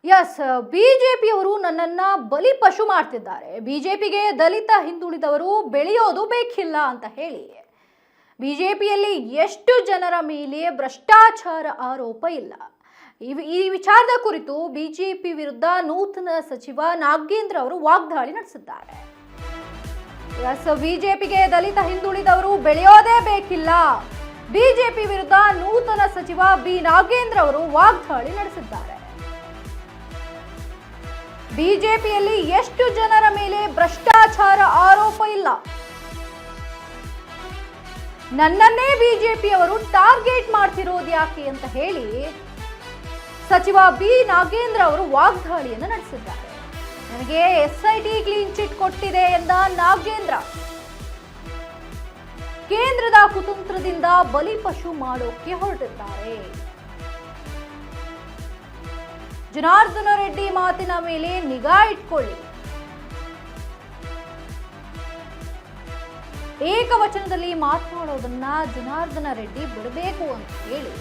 S, ಬಿಜೆಪಿಯವರು ನನ್ನನ್ನ ಬಲಿಪಶು ಮಾಡ್ತಿದ್ದಾರೆ. ಬಿಜೆಪಿಗೆ ದಲಿತ ಹಿಂದುಳಿದವರು ಬೆಳೆಯೋದು ಬೇಕಿಲ್ಲ ಅಂತ ಹೇಳಿ ಬಿಜೆಪಿಯಲ್ಲಿ ಎಷ್ಟು ಜನರ ಮೇಲೆ ಭ್ರಷ್ಟಾಚಾರ ಆರೋಪ ಇಲ್ಲ. ಈ ವಿಚಾರದ ಕುರಿತು ಬಿಜೆಪಿ ವಿರುದ್ಧ ನೂತನ ಸಚಿವ ನಾಗೇಂದ್ರ ಅವರು ವಾಗ್ದಾಳಿ ನಡೆಸಿದ್ದಾರೆ. ಎಸ್, ಬಿಜೆಪಿಗೆ ದಲಿತ ಹಿಂದುಳಿದವರು ಬೆಳೆಯೋದೇ ಬೇಕಿಲ್ಲ. ಬಿಜೆಪಿ ವಿರುದ್ಧ ನೂತನ ಸಚಿವ ಬಿ ನಾಗೇಂದ್ರ ಅವರು ವಾಗ್ದಾಳಿ ನಡೆಸಿದ್ದಾರೆ. ಬಿಜೆಪಿಯಲ್ಲಿ ಎಷ್ಟು ಜನರ ಮೇಲೆ ಭ್ರಷ್ಟಾಚಾರ ಆರೋಪ ಇಲ್ಲ, ನನ್ನನ್ನೇ ಬಿಜೆಪಿಯವರು ಟಾರ್ಗೆಟ್ ಮಾಡ್ತಿರೋದು ಯಾಕೆ ಅಂತ ಹೇಳಿ ಸಚಿವ ಬಿ ನಾಗೇಂದ್ರ ಅವರು ವಾಗ್ದಾಳಿಯನ್ನು ನಡೆಸಿದ್ದಾರೆ. ನನಗೆ ಎಸ್ಐಟಿ ಕ್ಲೀನ್ ಚಿಟ್ ಕೊಟ್ಟಿದೆ ಎಂದ ನಾಗೇಂದ್ರ, ಕೇಂದ್ರದ ಕುತಂತ್ರದಿಂದ ಬಲಿಪಶು ಮಾಡೋಕೆ ಹೊರಟಿದ್ದಾರೆ. ಜನಾರ್ದನ ರೆಡ್ಡಿ ಮಾತಿನ ಮೇಲೆ ನಿಗಾ ಇಟ್ಕೊಳ್ಳಿ, ಏಕವಚನದಲ್ಲಿ ಮಾತನಾಡೋದನ್ನ ಜನಾರ್ದನ ರೆಡ್ಡಿ ಬಿಡಬೇಕು ಅಂತ ಹೇಳಿ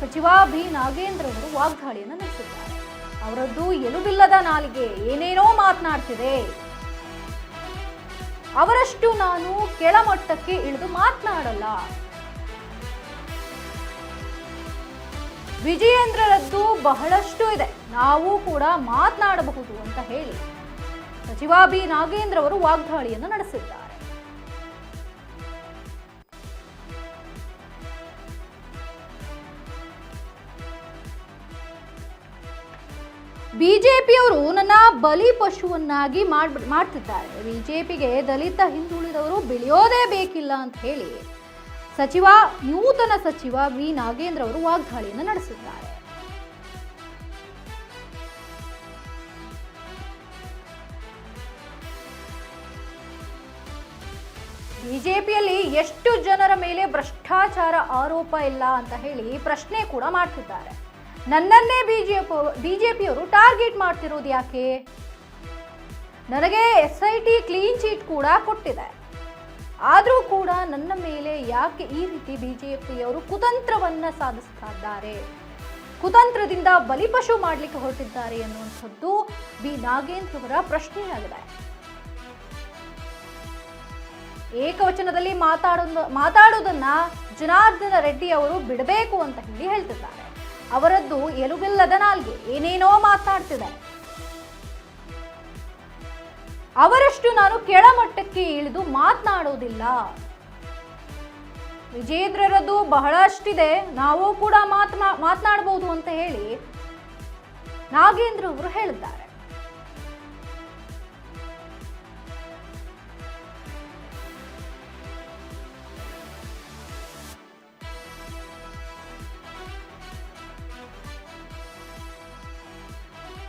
ಸಚಿವ ಬಿ ನಾಗೇಂದ್ರ ಅವರು ವಾಗ್ದಾಳಿಯನ್ನು ನಡೆಸಿದ್ದಾರೆ. ಅವರದ್ದು ಎಲುಬಿಲ್ಲದ ನಾಲಿಗೆ ಏನೇನೋ ಮಾತನಾಡ್ತಿದೆ, ಅವರಷ್ಟು ನಾನು ಕೆಳಮಟ್ಟಕ್ಕೆ ಇಳಿದು ಮಾತನಾಡಲ್ಲ. ವಿಜಯೇಂದ್ರರದ್ದು ಬಹಳಷ್ಟು ಇದೆ, ನಾವು ಕೂಡ ಮಾತನಾಡಬಹುದು ಅಂತ ಹೇಳಿ ಸಚಿವ ಬಿ ನಾಗೇಂದ್ರ ಅವರು ವಾಗ್ದಾಳಿಯನ್ನು ನಡೆಸಿದ್ದಾರೆ. ಬಿಜೆಪಿಯವರು ನನ್ನ ಬಲಿ ಪಶುವನ್ನಾಗಿ ಮಾಡ್ತಿದ್ದಾರೆ. ಬಿಜೆಪಿಗೆ ದಲಿತ ಹಿಂದುಳಿದವರು ಬೆಳೆಯೋದೇ ಬೇಕಿಲ್ಲ ಅಂತ ಹೇಳಿ ನೂತನ ಸಚಿವ ವಿ ನಾಗೇಂದ್ರ ಅವರು ವಾಗ್ದಾಳಿಯನ್ನು ನಡೆಸಿದ್ದಾರೆ. ಬಿಜೆಪಿಯಲ್ಲಿ ಎಷ್ಟು ಜನರ ಮೇಲೆ ಭ್ರಷ್ಟಾಚಾರ ಆರೋಪ ಇಲ್ಲ ಅಂತ ಹೇಳಿ ಪ್ರಶ್ನೆ ಕೂಡ ಮಾಡ್ತಿದ್ದಾರೆ. ನನ್ನನ್ನೇ ಬಿಜೆಪಿಯವರು ಟಾರ್ಗೆಟ್ ಮಾಡ್ತಿರೋದು ಯಾಕೆ? ನನಗೆ ಎಸ್ಐಟಿ ಕ್ಲೀನ್ ಚೀಟ್ ಕೂಡ ಕೊಟ್ಟಿದೆ, ಆದರೂ ಕೂಡ ನನ್ನ ಮೇಲೆ ಯಾಕೆ ಈ ರೀತಿ ಬಿಜೆಪಿಯವರು ಕುತಂತ್ರವನ್ನ ಸಾಧಿಸ್ತಾ ಇದ್ದಾರೆ, ಕುತಂತ್ರದಿಂದ ಬಲಿಪಶು ಮಾಡಲಿಕ್ಕೆ ಹೊರಟಿದ್ದಾರೆ ಎನ್ನುವಂಥದ್ದು ಬಿ ನಾಗೇಂದ್ರ ಅವರ ಪ್ರಶ್ನೆಯಾಗಿದೆ. ಏಕವಚನದಲ್ಲಿ ಮಾತಾಡೋದನ್ನ ಜನಾರ್ದನ ರೆಡ್ಡಿ ಅವರು ಬಿಡಬೇಕು ಅಂತ ಹೇಳಿ ಹೇಳ್ತಿದ್ದಾರೆ. ಅವರದ್ದು ಎಲುಬಿಲ್ಲದ ನಾಲ್ಗೆ ಏನೇನೋ ಮಾತನಾಡ್ತಿದೆ, ಅವರಷ್ಟು ನಾನು ಕೆಳಮಟ್ಟಕ್ಕೆ ಇಳಿದು ಮಾತನಾಡೋದಿಲ್ಲ. ವಿಜೇಂದ್ರರದ್ದು ಬಹಳಷ್ಟಿದೆ, ನಾವು ಕೂಡ ಮಾತನಾಡಬಹುದು ಅಂತ ಹೇಳಿ ನಾಗೇಂದ್ರ ಅವರು ಹೇಳಿದ್ದಾರೆ.